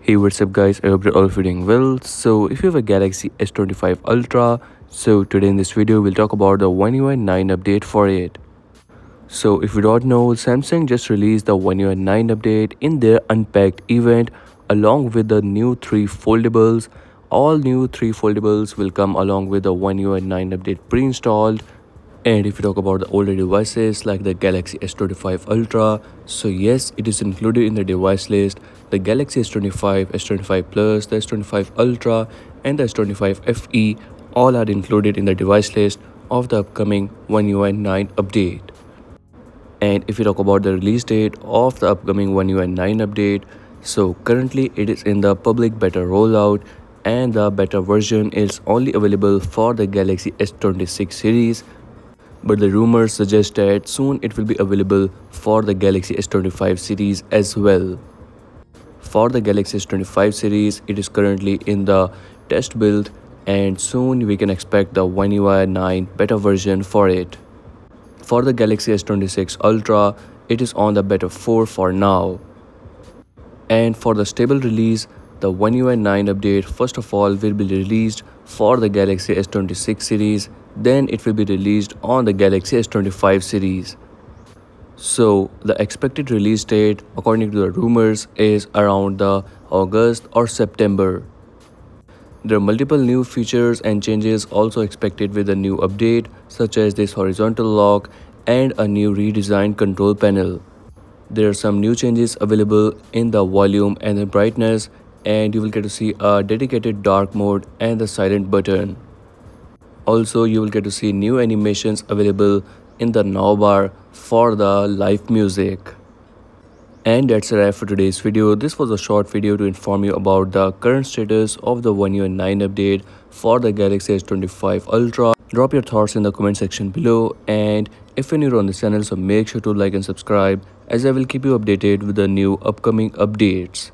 Hey, what's up guys, I hope you're all feeling well. So if you have a Galaxy S25 Ultra, so today in this video we'll talk about the OneUi 9 update for it. So if you don't know, Samsung just released the OneUi 9 update in their Unpacked event along with the new 3 foldables. All new 3 foldables will come along with the OneUi 9 update pre-installed. And if you talk about the older devices like the Galaxy S25 Ultra, so yes, it is included in the device list. The Galaxy S25, S25 Plus, the S25 Ultra and the S25 FE all are included in the device list of the upcoming OneUi 9 update. And if you talk about the release date of the upcoming OneUi 9 update, so currently it is in the public beta rollout and the beta version is only available for the Galaxy S26 series, but the rumors suggest that soon it will be available for the Galaxy S25 series as well. For the Galaxy S25 series, it is currently in the test build and soon we can expect the OneUi 9 beta version for it. For the Galaxy S26 Ultra, it is on the beta 4 for now. And for the stable release, the OneUi 9 update first of all will be released for the Galaxy S26 series, then it will be released on the Galaxy S25 series. So the expected release date according to the rumors is around the August or September. There are multiple new features and changes also expected with the new update, such as this horizontal lock and a new redesigned control panel. There are some new changes available in the volume and the brightness, and you will get to see a dedicated dark mode and the silent button. Also, you will get to see new animations available in the navbar for the live music. And that's a wrap for today's video. This was a short video to inform you about the current status of the OneUi 9 update for the Galaxy S25 Ultra. Drop your thoughts in the comment section below, and if you're new on this channel, so make sure to like and subscribe as I will keep you updated with the new upcoming updates.